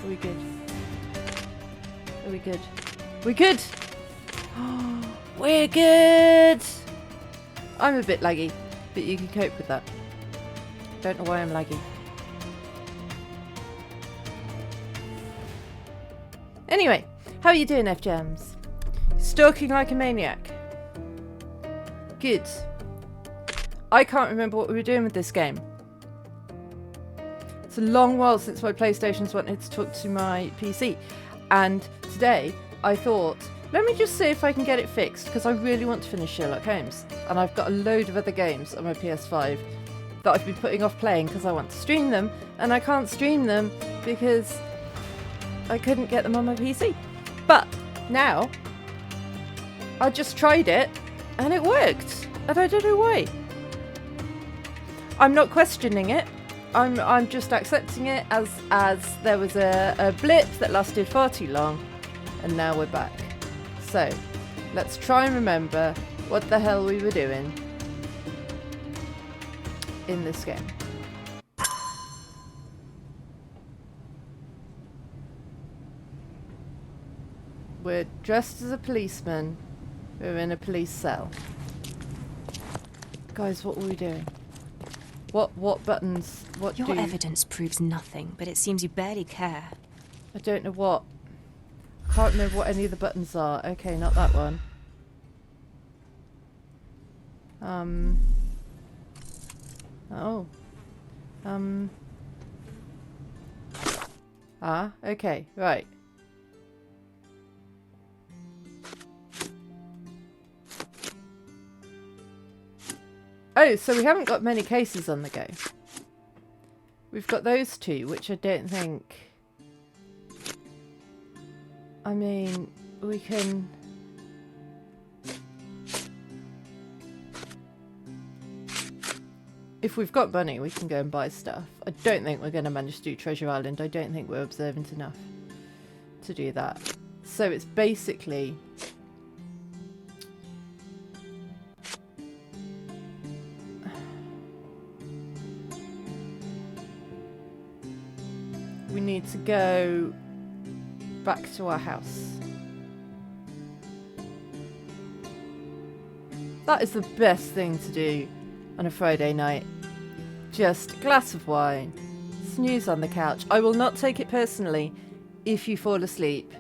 Are we good? Are we good? We're good! We're good! I'm a bit laggy, but you can cope with that. Don't know why I'm laggy. Anyway, how are you doing, F-Jams? Stalking like a maniac. Good. I can't remember what we were doing with this game. It's a long while since my PlayStation's wanted to talk to my PC. And today, I thought, let me just see if I can get it fixed, because I really want to finish Sherlock Holmes. And I've got a load of other games on my PS5 that I've been putting off playing because I want to stream them, and I can't stream them because I couldn't get them on my PC. But now, I just tried it, and it worked. And I don't know why. I'm not questioning it. I'm just accepting it as there was a blip that lasted far too long, and now we're back. So, let's try and remember what the hell we were doing in this game. We're dressed as a policeman. We're in a police cell. Guys, what were we doing? What buttons? Your evidence proves nothing, but it seems you barely care. I don't know what. I can't remember what any of the buttons are. Okay, not that one. Oh. Okay, right. Oh, so we haven't got many cases on the go. We've got those two, which I don't think... I mean, we can... If we've got money, we can go and buy stuff. I don't think we're going to manage to do Treasure Island. I don't think we're observant enough to do that. So it's basically... we need to go back to our house. That is the best thing to do on a Friday night. Just a glass of wine, snooze on the couch. I will not take it personally if you fall asleep,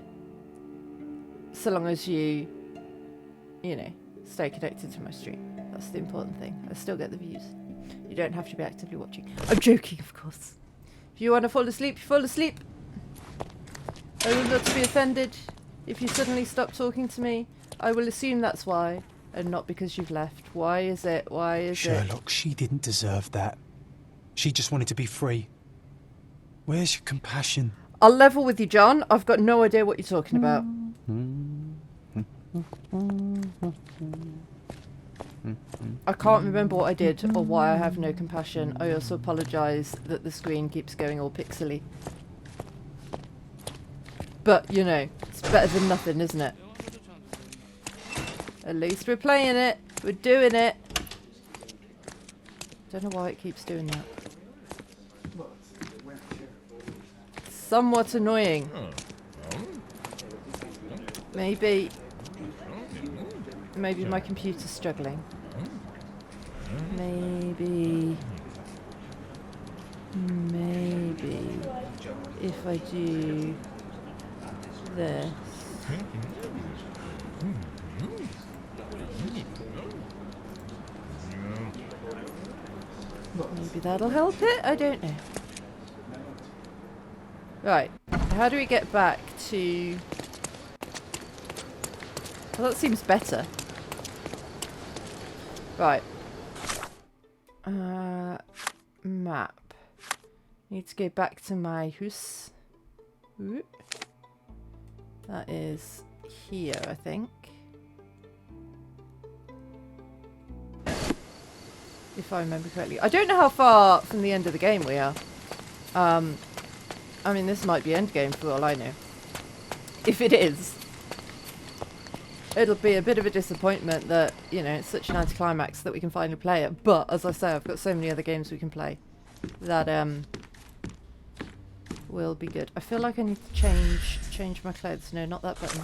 so long as you know, stay connected to my stream. That's the important thing. I still get the views. You don't have to be actively watching. I'm joking, of course. If you want to fall asleep, you fall asleep. I will not be offended if you suddenly stop talking to me. I will assume that's why, and not because you've left. Why is it? Why is it? Sherlock, she didn't deserve that. She just wanted to be free. Where's your compassion? I'll level with you, John. I've got no idea what you're talking about. I can't remember what I did or why I have no compassion. I also apologise that the screen keeps going all pixely. But, you know, it's better than nothing, isn't it? At least we're playing it. We're doing it. Don't know why it keeps doing that. Somewhat annoying. Maybe my computer's struggling. Maybe if I do this. Maybe that'll help it? I don't know. Right. How do we get back to... Well, that seems better. Right. Map. Need to go back to my house. Ooh. That is here, I think. If I remember correctly. I don't know how far from the end of the game we are. I mean, this might be endgame for all I know. If it is, it'll be a bit of a disappointment that, you know, it's such an anticlimax that we can finally play it. But, as I say, I've got so many other games we can play that will be good. I feel like I need to change my clothes. No, not that button.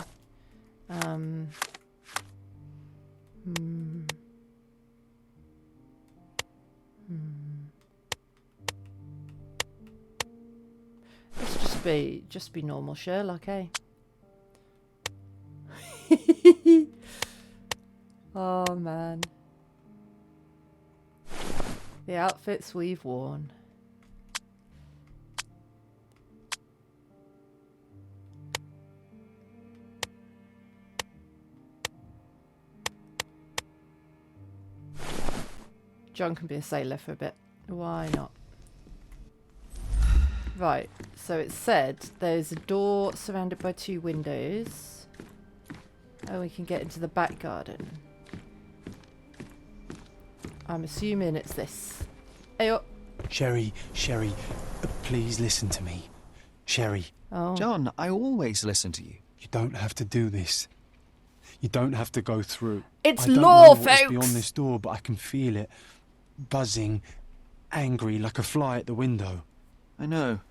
Let's just be normal Sherlock, eh? Oh man. The outfits we've worn. John can be a sailor for a bit. Why not? Right, so it said there's a door surrounded by 2 windows. And we can get into the back garden. I'm assuming it's this. Ayo. Sherry, please listen to me. Sherry. Oh. John, I always listen to you. You don't have to do this. You don't have to go through. It's I don't law, know what's folks! beyond this door, but I can feel it. Buzzing, angry, like a fly at the window. I know.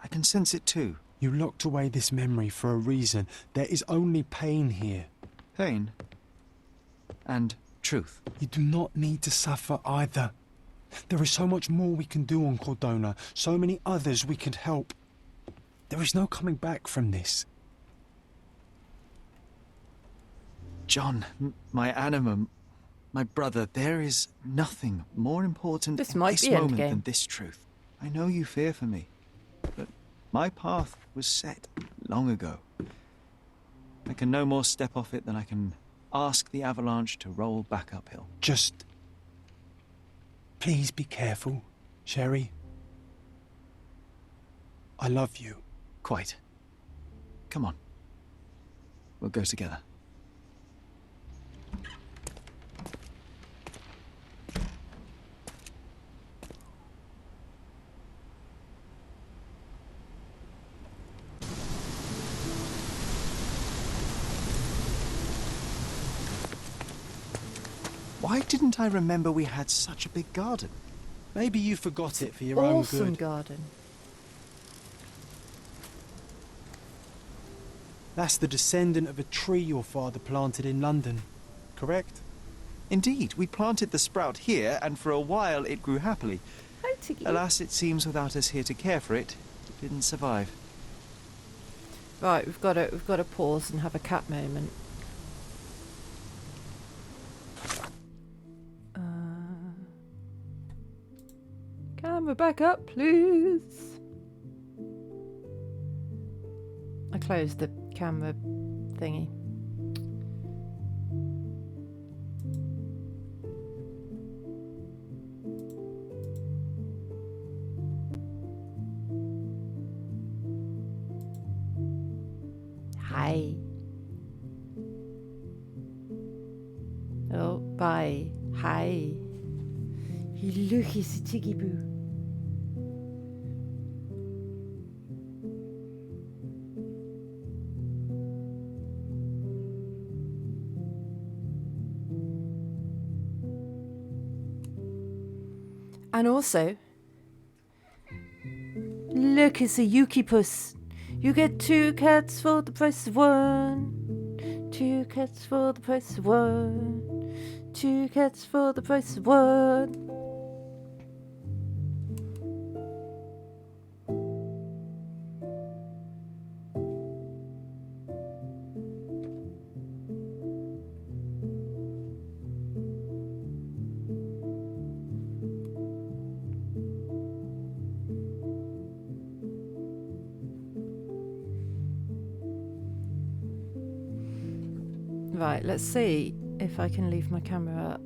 I can sense it too. You locked away this memory for a reason. There is only pain here. Pain. And truth. You do not need to suffer either. There is so much more we can do on Cordona, so many others we could help. There is no coming back from this. John, my animum, my brother, there is nothing more important This in might this be moment endgame. than this truth. I know you fear for me, but my path was set long ago. I can no more step off it than I can ask the avalanche to roll back uphill. Just... please be careful, Sherry. I love you. Quite. Come on. We'll go together. Why didn't I remember we had such a big garden? Maybe you forgot it for your own Awesome good. garden. That's the descendant of a tree your father planted in London, correct? Indeed, we planted the sprout here, and for a while it grew happily. Hi, Tiggy. Alas, it seems without us here to care for it, it didn't survive. Right, we've got to pause and have a cat moment. Camera back up, please. I closed the camera thingy. Hi. Oh, bye. Hi. Look, it's a Tiggy Boo. And also, look, it's a Yuki Puss. You get 2 cats for the price of 1. 2 cats for the price of 1. 2 cats for the price of 1. Right, let's see if I can leave my camera up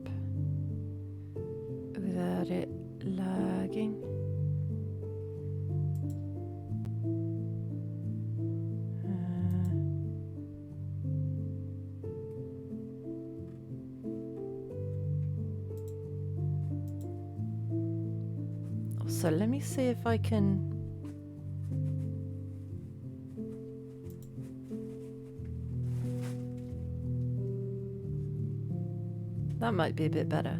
without it lagging. So let me see if I can... That might be a bit better.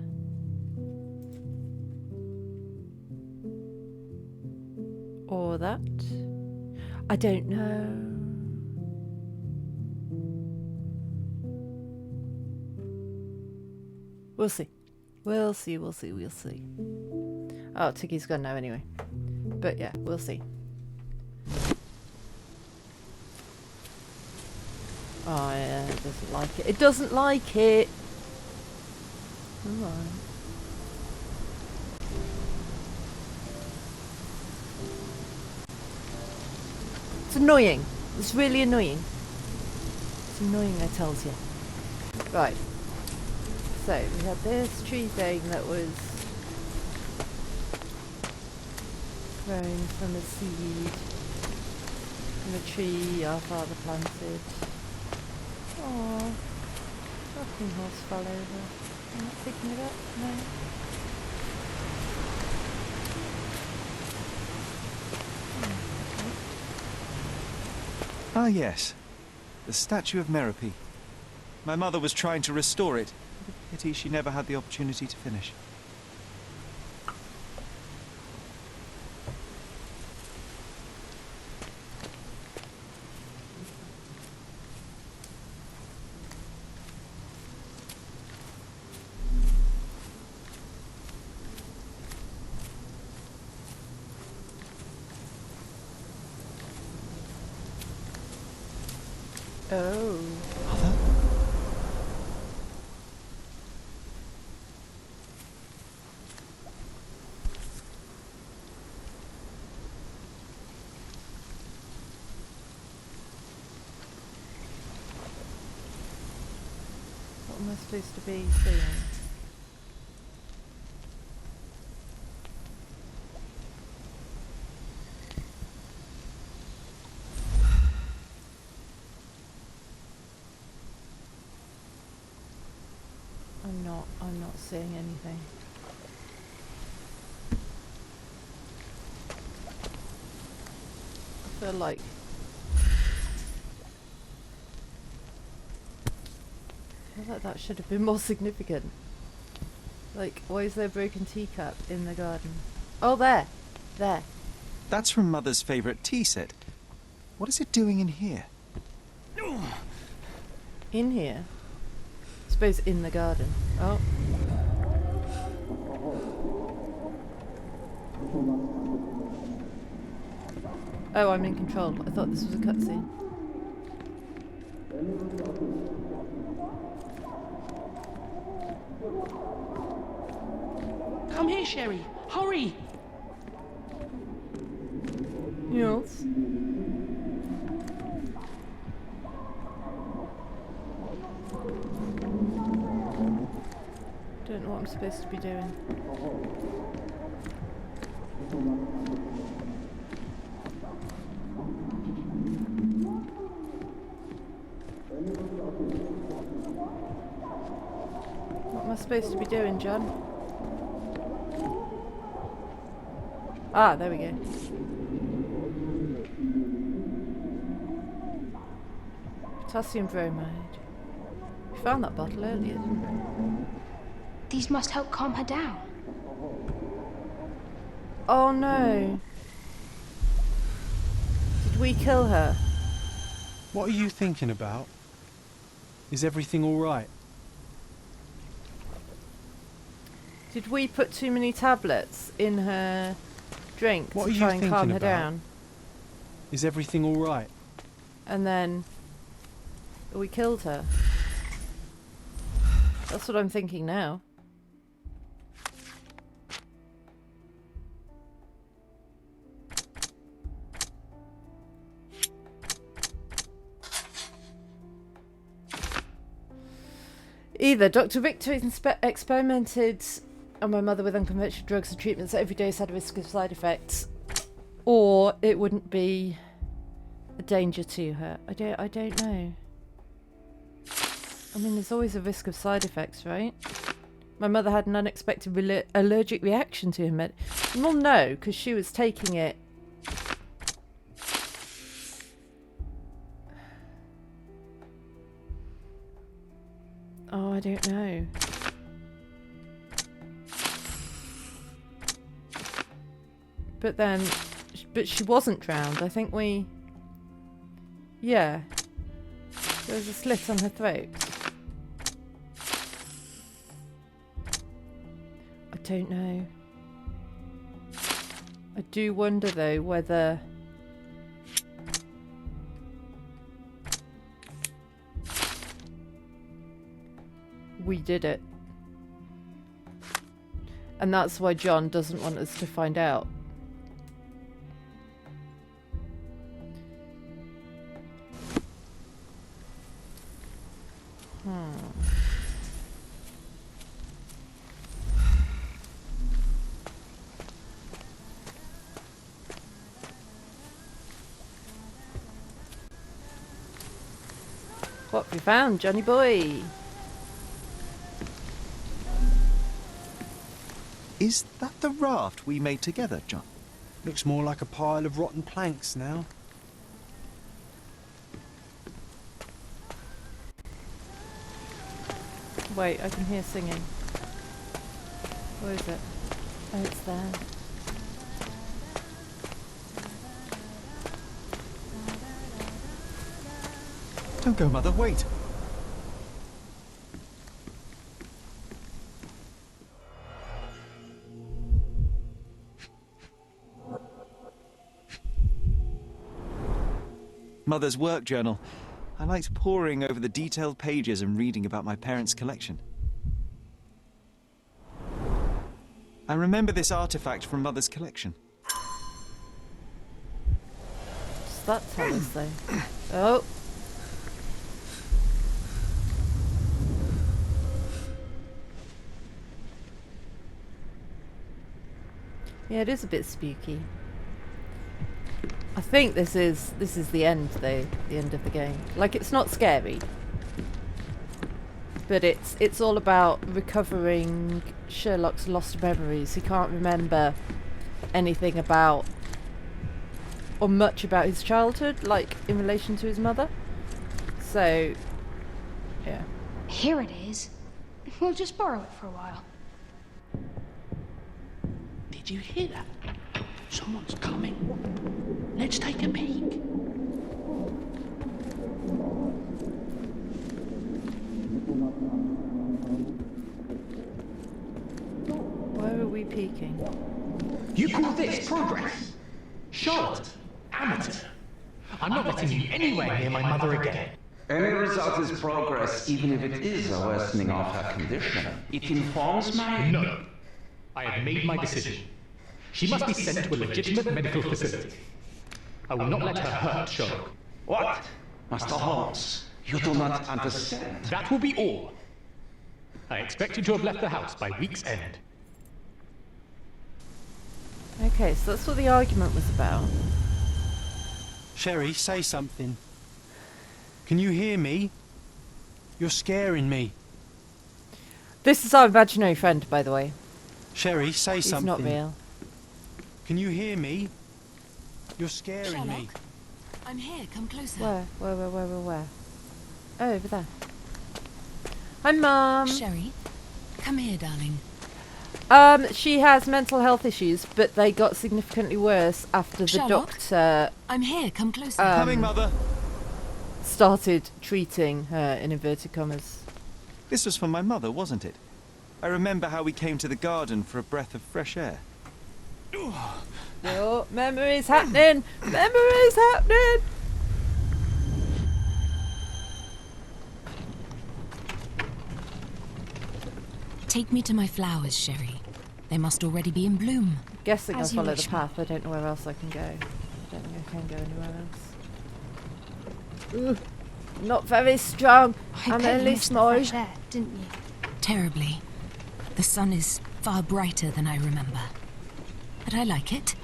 Or that. I don't know. We'll see. We'll see. Oh, Tiggy's gone now anyway. But yeah, we'll see. Oh yeah, it doesn't like it. It doesn't like it. Alright. It's annoying. It's really annoying. It's annoying, I tells you. Right. So, we had this tree thing that was grown from a seed from a tree our father planted. Aww. Rocking horse fell over. I'm not picking it up, no. Ah, yes. The statue of Merope. My mother was trying to restore it. Pity she never had the opportunity to finish. Oh. Mother? What am I supposed to be seeing? I'm not seeing anything. I feel like that should have been more significant. Like, why is there a broken teacup in the garden? Oh, there! There. That's from Mother's favourite tea set. What is it doing in here? In here? I suppose in the garden. Oh. Oh, I'm in control. I thought this was a cutscene. Come here, Sherry. Hurry! Yes. Don't know what I'm supposed to be doing. What am I supposed to be doing, John? Ah, there we go. Potassium bromide. We found that bottle earlier, didn't we? These must help calm her down. Oh no. Did we kill her? What are you thinking about? Is everything all right? Did we put too many tablets in her drink What to are you try and calm thinking her about? down? Is everything all right? And then we killed her. That's what I'm thinking now. Either Dr. Victor experimented on my mother with unconventional drugs and treatments that every dose had a risk of side effects, or it wouldn't be a danger to her. I don't know. I mean, there's always a risk of side effects, right? My mother had an unexpected allergic reaction to him. Well, no, because she was taking it. Oh, I don't know. But she wasn't drowned. I think we Yeah. There's a slit on her throat. I don't know. I do wonder though whether we did it. And that's why John doesn't want us to find out. What have we found, Johnny boy? Is that the raft we made together, John? Looks more like a pile of rotten planks now. Wait, I can hear singing. Where is it? Oh, it's there. Don't go, Mother, wait. Mother's work journal. I liked poring over the detailed pages and reading about my parents' collection. I remember this artifact from Mother's collection. Does that tell us though? Oh! Yeah, it is a bit spooky. I think this is the end though, the end of the game. Like, it's not scary, but it's all about recovering Sherlock's lost memories. He can't remember anything about or much about his childhood, like in relation to his mother. So, yeah. Here it is. We'll just borrow it for a while. Did you hear that? Someone's coming. Let's take a peek. Where are we peeking? You call this progress? Charlotte, amateur. I'm not letting you anywhere near my mother again. Any result is progress, even if it is a worsening of her condition. It informs my... No. I have made my decision. She must be sent to a legitimate medical facility. I will not let her hurt Sherlock. What? Master Holmes, you do not understand. That will be all. I expect you to have left the house by week's end. Okay, so that's what the argument was about. Sherry, say something. Can you hear me? You're scaring me. This is our imaginary friend, by the way. Sherry, say He's something. not real. Can you hear me? You're scaring me. Sherlock, I'm here. Come closer. Where? Oh, over there. Hi, Mum. Sherry, come here, darling. She has mental health issues, but they got significantly worse after the Sherlock? doctor I'm here. Come closer. Coming, Mother. started treating her, in inverted commas. This was for my mother, wasn't it? I remember how we came to the garden for a breath of fresh air. Oh, memories happening! Memories happening! Take me to my flowers, Sherry. They must already be in bloom. Guessing I'll As you follow wish, the path. I don't know where else I can go. I don't think I can go anywhere else. Ugh, not very strong. I I'm bet you only missed the small. fresh air, didn't you? Terribly. The sun is far brighter than I remember. But I like it.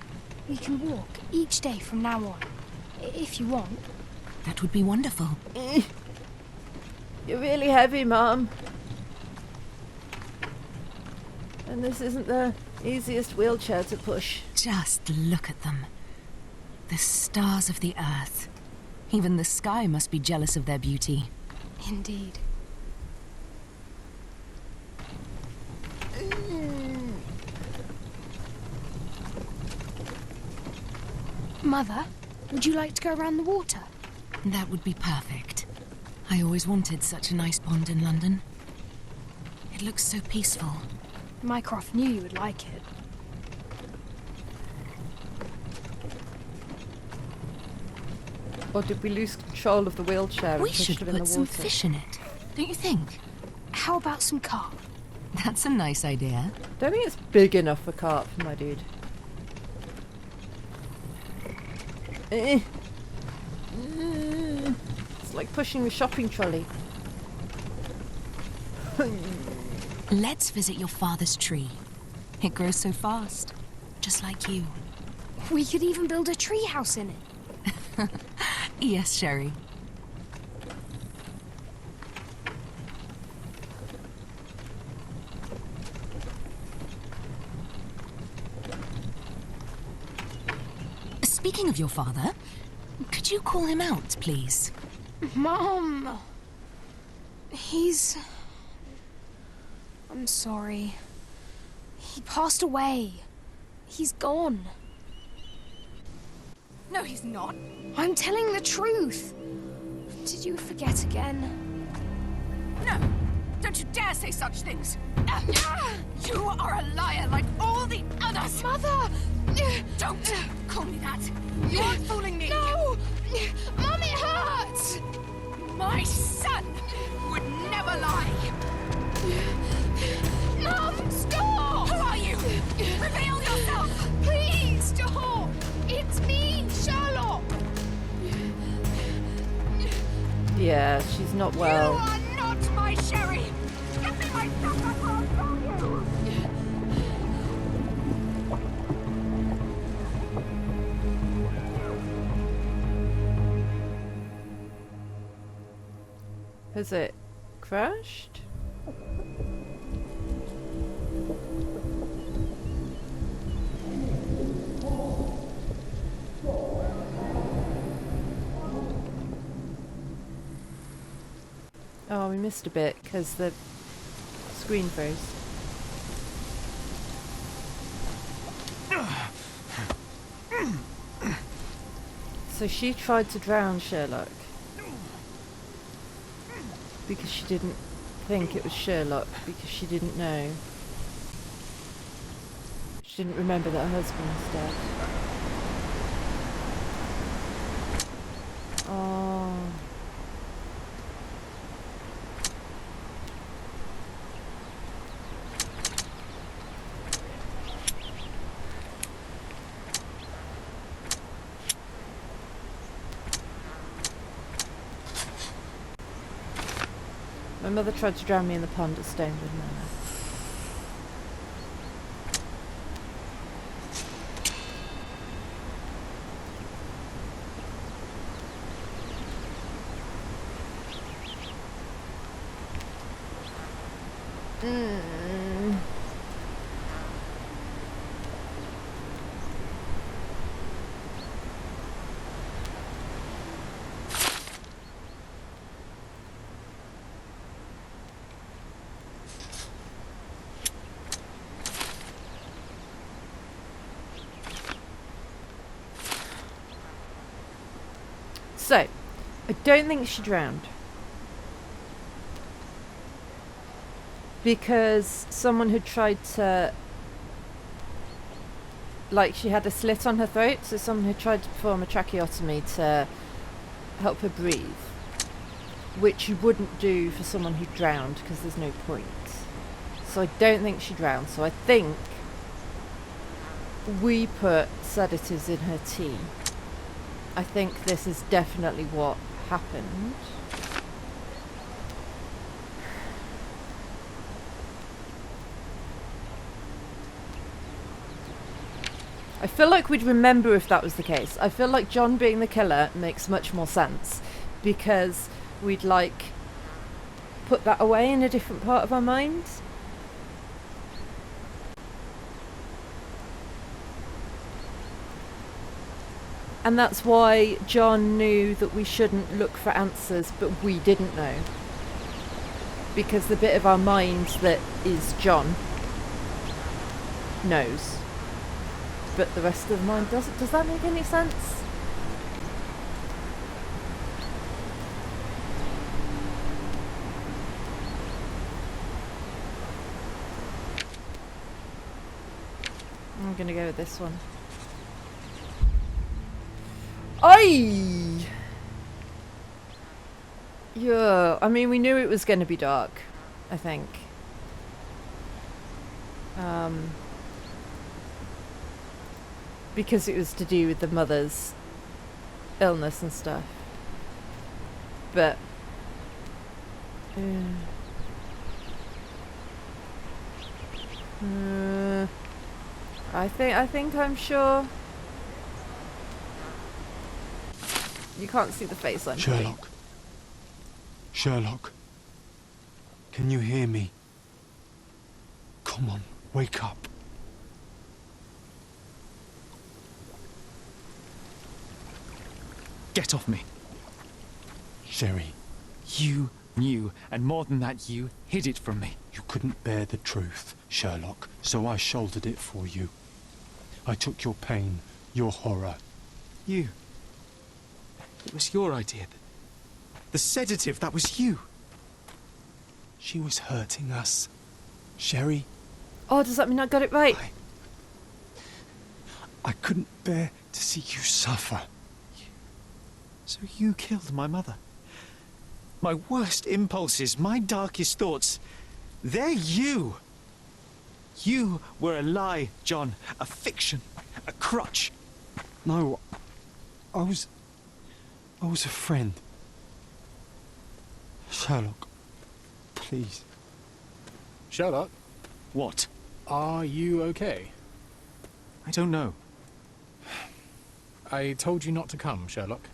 We can walk each day from now on, if you want. That would be wonderful. You're really heavy, Mum. And this isn't the easiest wheelchair to push. Just look at them. The stars of the earth. Even the sky must be jealous of their beauty. Indeed. Mother, would you like to go around the water? That would be perfect. I always wanted such a nice pond in London. It looks so peaceful. Mycroft knew you would like it. Or did we lose control of the wheelchair and We pushed should him in the put some water? fish in it, don't you think? How about some carp? That's a nice idea. Don't think it's big enough for carp, my dude. Eh. It's like pushing a shopping trolley. Let's visit your father's tree. It grows so fast, just like you. We could even build a tree house in it. Yes, Sherry. Speaking of your father, could you call him out, please? Mom! I'm sorry. He passed away. He's gone. No, he's not. I'm telling the truth. Did you forget again? No! Don't you dare say such things! You are a liar like all the others! Mother! Don't call me that! You're fooling me! No! Mom, it hurts! My son would never lie! Mom, stop! Who are you? Reveal yourself! Please, stop! It's me, Sherlock! Yeah, she's not You well. are not my Sherry! Give me my stuff, I can't tell you! Has it crashed? Oh, we missed a bit because the screen froze. So she tried to drown Sherlock because she didn't think it was Sherlock, because she didn't know. She didn't remember that her husband was dead. Oh. My mother tried to drown me in the pond at Stonewood Manor. So, I don't think she drowned. Because someone had tried to... Like, she had a slit on her throat, so someone had tried to perform a tracheotomy to help her breathe. Which you wouldn't do for someone who drowned, because there's no point. So I don't think she drowned. So I think we put sedatives in her tea. I think this is definitely what happened. I feel like we'd remember if that was the case. I feel like John being the killer makes much more sense, because we'd like put that away in a different part of our minds. And that's why John knew that we shouldn't look for answers, but we didn't know. Because the bit of our mind that is John knows. But the rest of the mind doesn't. Does that make any sense? gonna go with this one. Oi! Yeah, I mean, we knew it was going to be dark, I think. Because it was to do with the mother's illness and stuff. But I think I'm sure. You can't see the face I'm putting. Sherlock. Sherlock. Can you hear me? Come on, wake up. Get off me. Sherry, You knew, and more than that, you hid it from me. you couldn't bear the truth, Sherlock, so I shouldered it for you. I took your pain, your horror. You. It was your idea. The sedative, that was you. She was hurting us. Sherry, Oh, does that mean I got it right? I couldn't bear to see you suffer. So you killed my mother. My worst impulses, my darkest thoughts, they're you. You were a lie, John. A fiction. A crutch. No, I was a friend. Sherlock, please. Sherlock, What? are you okay? I don't know. I told you not to come, Sherlock.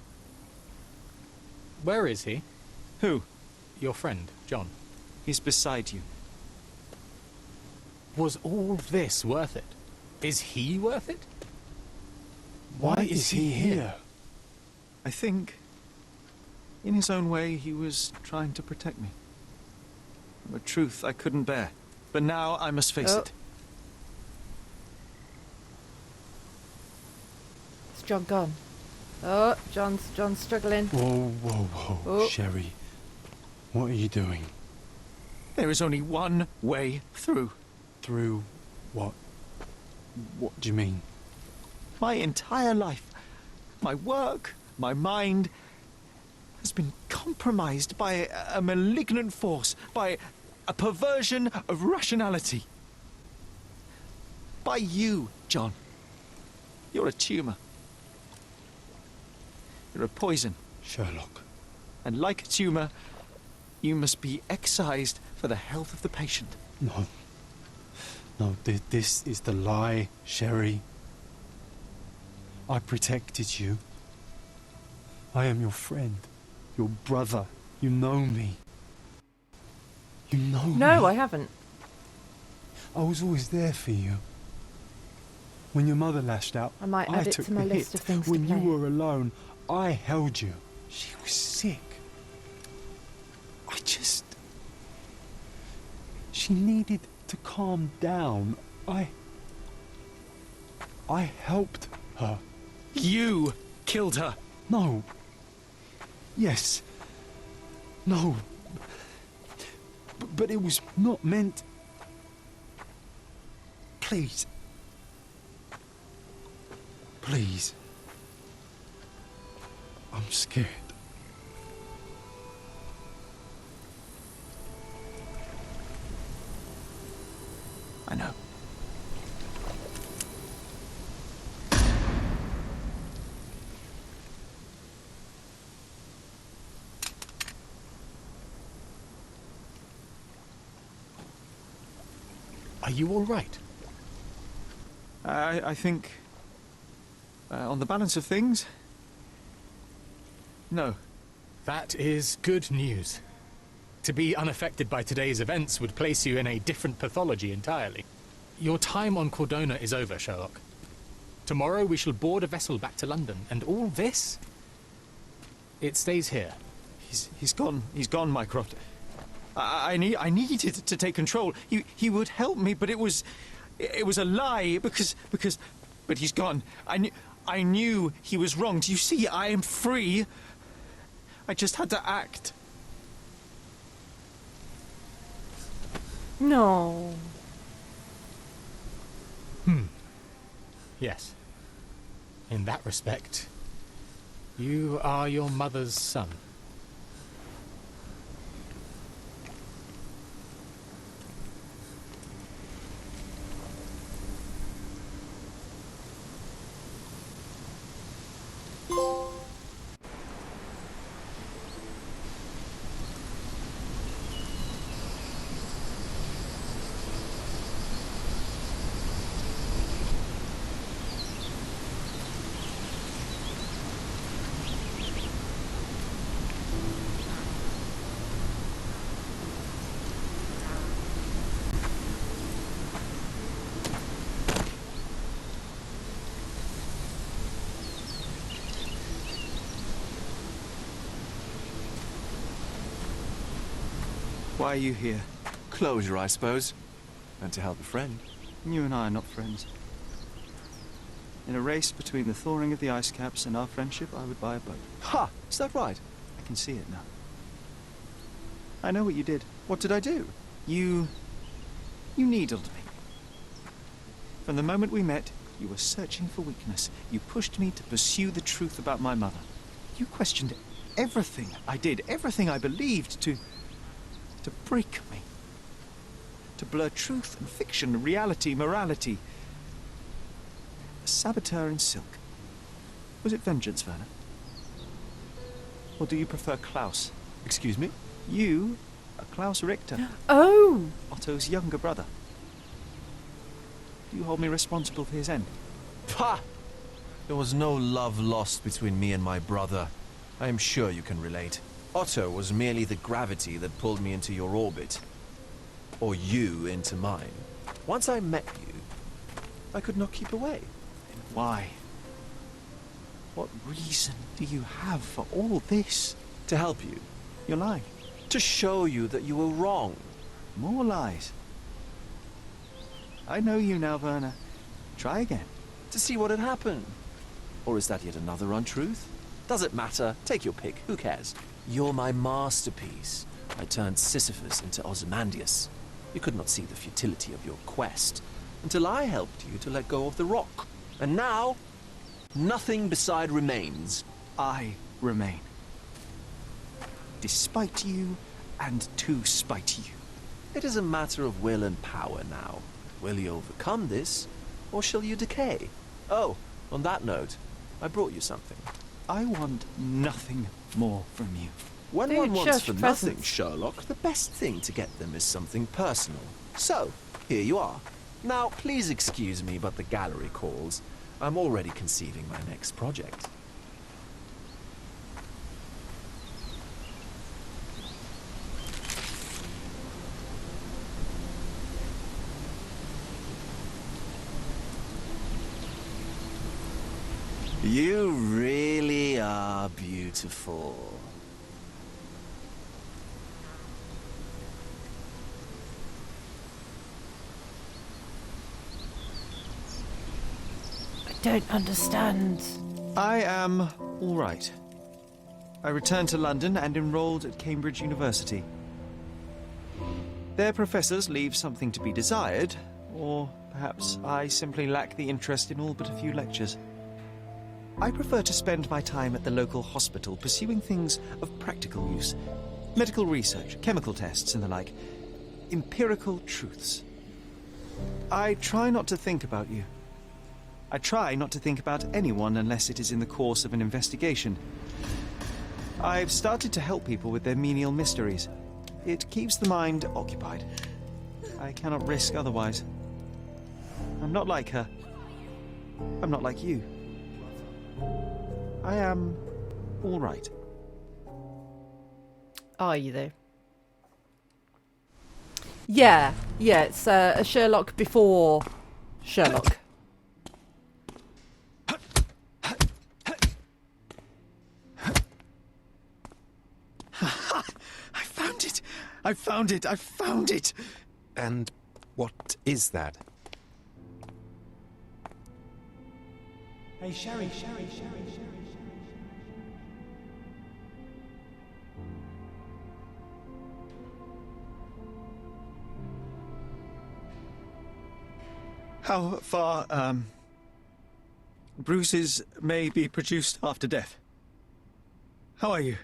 Where is he? Who? Your friend, John. He's beside you. Was all this worth it? Is he worth it? Why is he here? I think, in his own way, he was trying to protect me. A truth I couldn't bear. But now I must face it. Is John gone? Oh, John's struggling. Whoa, whoa, whoa, Oh. Sherry. What are you doing? There is only one way through. Through what? What do you mean? My entire life, my work, my mind, has been compromised by a malignant force, by a perversion of rationality. By you, John. You're a tumour. You're a poison. Sherlock. And like a tumour, you must be excised for the health of the patient. No. No, this is the lie, Sherry. I protected you. I am your friend, your brother. You know me. You know me. No, I haven't. I was always there for you. When your mother lashed out, I might add it took to my the list hit. of things to When you play. were alone, I held you. She was sick. She needed to calm down. I helped her. You killed her. No. Yes. No. But it was not meant. Please. Please. I'm scared. I know. Are you all right? I think, on the balance of things, no. That is good news. To be unaffected by today's events would place you in a different pathology entirely. Your time on Cordona is over, Sherlock. Tomorrow we shall board a vessel back to London, and all this, it stays here. He's gone, Mycroft. I needed to take control. He would help me, but it was a lie but he's gone. I knew he was wrong. Do you see? I am free. I just had to act. No. Yes. In that respect, you are your mother's son. Why are you here? Closure, I suppose. And to help a friend. You and I are not friends. In a race between the thawing of the ice caps and our friendship, I would buy a boat. Ha! Is that right? I can see it now. I know what you did. What did I do? You needled me. From the moment we met, you were searching for weakness. You pushed me to pursue the truth about my mother. You questioned everything I did, everything I believed, to break me. To blur truth and fiction, reality, morality. A saboteur in silk. Was it vengeance, Werner? Or do you prefer Klaus? Excuse me? You are Klaus Richter, Oh! Otto's younger brother. Do you hold me responsible for his end? Pah! There was no love lost between me and my brother. I am sure you can relate. Otto was merely the gravity that pulled me into your orbit. Or you into mine. Once I met you, I could not keep away. Then why? What reason do you have for all this? To help you. You're lying. To show you that you were wrong. More lies. I know you now, Werner. Try again. To see what had happened. Or is that yet another untruth? Does it matter? Take your pick. Who cares? You're my masterpiece. I turned Sisyphus into Ozymandias. You could not see the futility of your quest until I helped you to let go of the rock. And now, nothing beside remains. I remain. Despite you, and to spite you. It is a matter of will and power now. Will you overcome this, or shall you decay? Oh, on that note, I brought you something. I want nothing more from you. When Dude, one wants just for nothing, presents. Sherlock, the best thing to get them is something personal. So, here you are. Now, please excuse me, but the gallery calls. I'm already conceiving my next project. You really are beautiful. I don't understand. I am all right. I returned to London and enrolled at Cambridge University. Their professors leave something to be desired, or perhaps I simply lack the interest in all but a few lectures. I prefer to spend my time at the local hospital pursuing things of practical use. Medical research, chemical tests and the like. Empirical truths. I try not to think about you. I try not to think about anyone unless it is in the course of an investigation. I've started to help people with their menial mysteries. It keeps the mind occupied. I cannot risk otherwise. I'm not like her. I'm not like you. I am all right. Are you though? Yeah, it's a Sherlock before Sherlock. I found it! I found it! And what is that? Hey, Sherry. How far, bruises may be produced after death. How are you?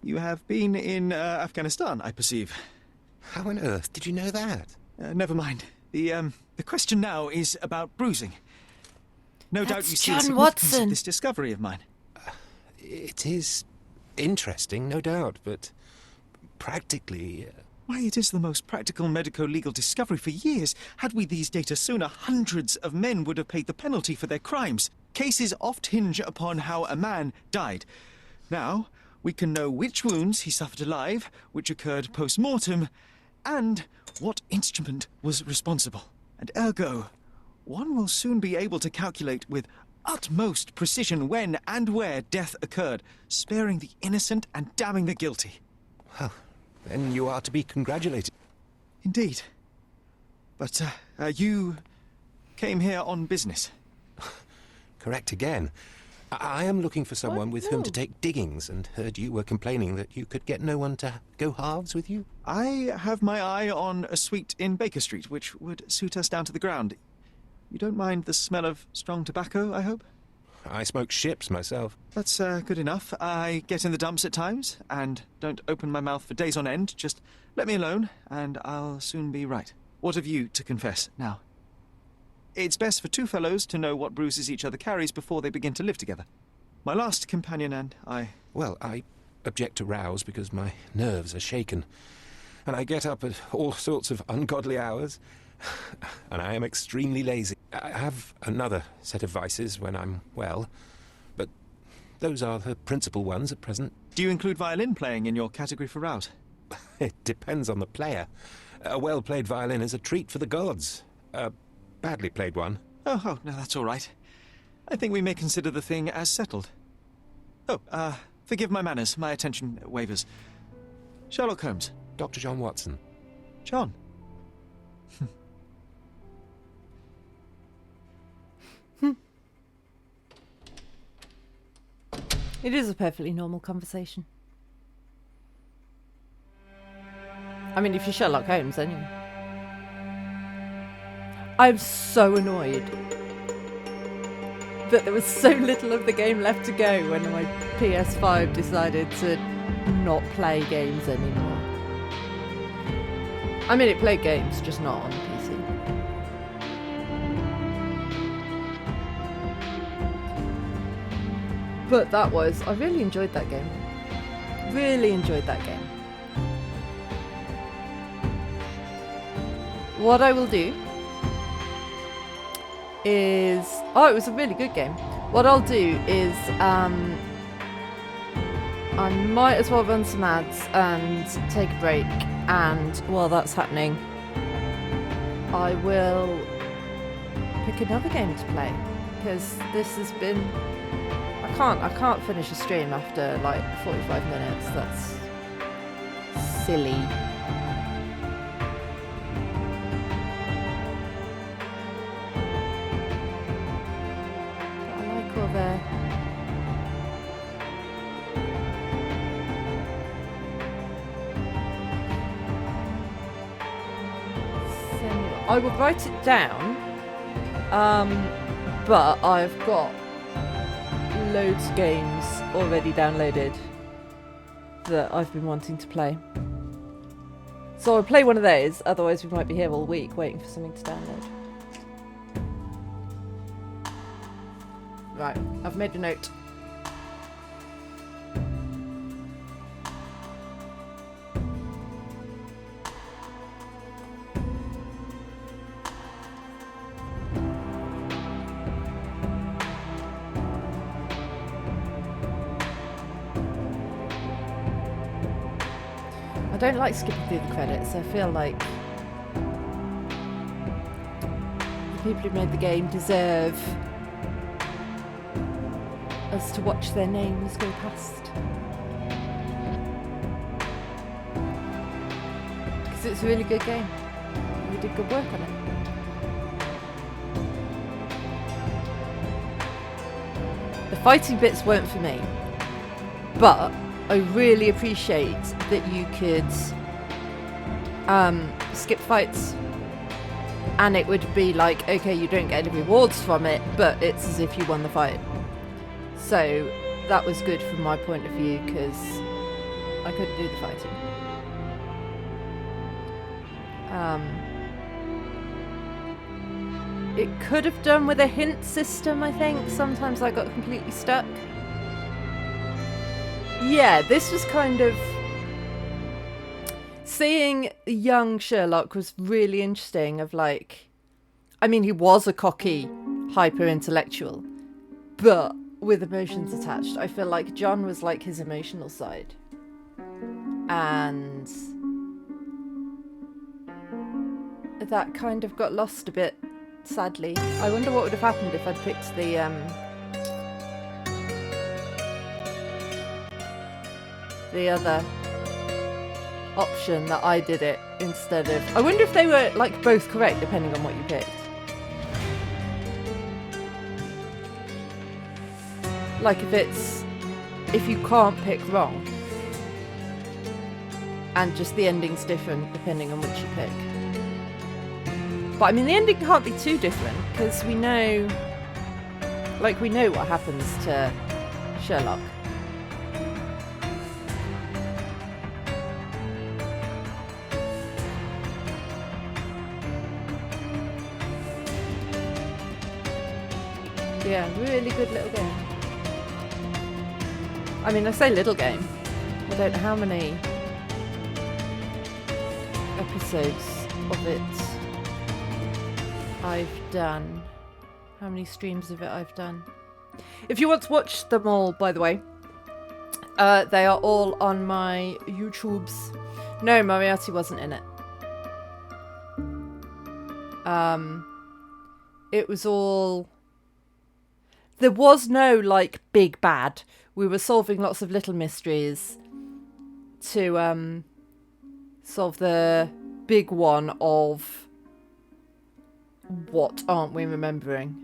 You have been in Afghanistan, I perceive. How on earth did you know that? Never mind. The question now is about bruising. No doubt That's you see the John significance Watson. of this discovery of mine. It is interesting, no doubt, but practically... Why, it is the most practical medico-legal discovery for years. Had we these data sooner, hundreds of men would have paid the penalty for their crimes. Cases oft hinge upon how a man died. Now, we can know which wounds he suffered alive, which occurred post-mortem, and what instrument was responsible. And ergo, one will soon be able to calculate with utmost precision when and where death occurred, sparing the innocent and damning the guilty. Well, then you are to be congratulated. Indeed. But, you came here on business. Correct again. I am looking for someone with whom to take diggings, and heard you were complaining that you could get no one to go halves with you. I have my eye on a suite in Baker Street, which would suit us down to the ground. You don't mind the smell of strong tobacco, I hope? I smoke ships myself. That's good enough. I get in the dumps at times, and don't open my mouth for days on end. Just let me alone, and I'll soon be right. What have you to confess now? It's best for two fellows to know what bruises each other carries before they begin to live together. My last companion and I... Well, I object to rows because my nerves are shaken, and I get up at all sorts of ungodly hours, and I am extremely lazy. I have another set of vices when I'm well, but those are the principal ones at present. Do you include violin playing in your category for rouse? It depends on the player. A well-played violin is a treat for the gods. A badly played one. Oh, no, that's all right. I think we may consider the thing as settled. Oh, forgive my manners. My attention wavers. Sherlock Holmes. Dr. John Watson. John. It is a perfectly normal conversation. I mean, if you're Sherlock Holmes, anyway. I'm so annoyed that there was so little of the game left to go when my PS5 decided to not play games anymore. I mean, it played games, just not on the PC. But I really enjoyed that game. Really enjoyed that game. What I will do is... Oh, it was a really good game. What I'll do is... I might as well run some ads and take a break. And while that's happening, I will pick another game to play. Because this has been... I can't finish a stream after like 45 minutes. That's silly. But I like all the I will write it down, but I've got loads of games already downloaded that I've been wanting to play. So I'll play one of those, otherwise we might be here all week waiting for something to download. Right, I've made a note. I don't like skipping through the credits. I feel like the people who made the game deserve us to watch their names go past. Because it's a really good game. We did good work on it. The fighting bits weren't for me, but I really appreciate that you could skip fights And it would be like, okay, you don't get any rewards from it, but it's as if you won the fight. So that was good from my point of view, because I couldn't do the fighting. It could have done with a hint system, I think. Sometimes I got completely stuck. Yeah, this was kind of... Seeing young Sherlock was really interesting of like... I mean, he was a cocky, hyper-intellectual, but with emotions attached. I feel like John was like his emotional side. And... that kind of got lost a bit, sadly. I wonder what would have happened if I'd picked the other option that I did it instead of... I wonder if they were like both correct depending on what you picked. Like if you can't pick wrong and just the ending's different depending on which you pick. But I mean the ending can't be too different because we know what happens to Sherlock. Yeah, really good little game. I mean, I say little game. I don't know how many episodes of it I've done. How many streams of it I've done. If you want to watch them all, by the way, they are all on my YouTubes. No, Moriarty wasn't in it. It was all... There was no, like, big bad. We were solving lots of little mysteries to solve the big one of what aren't we remembering?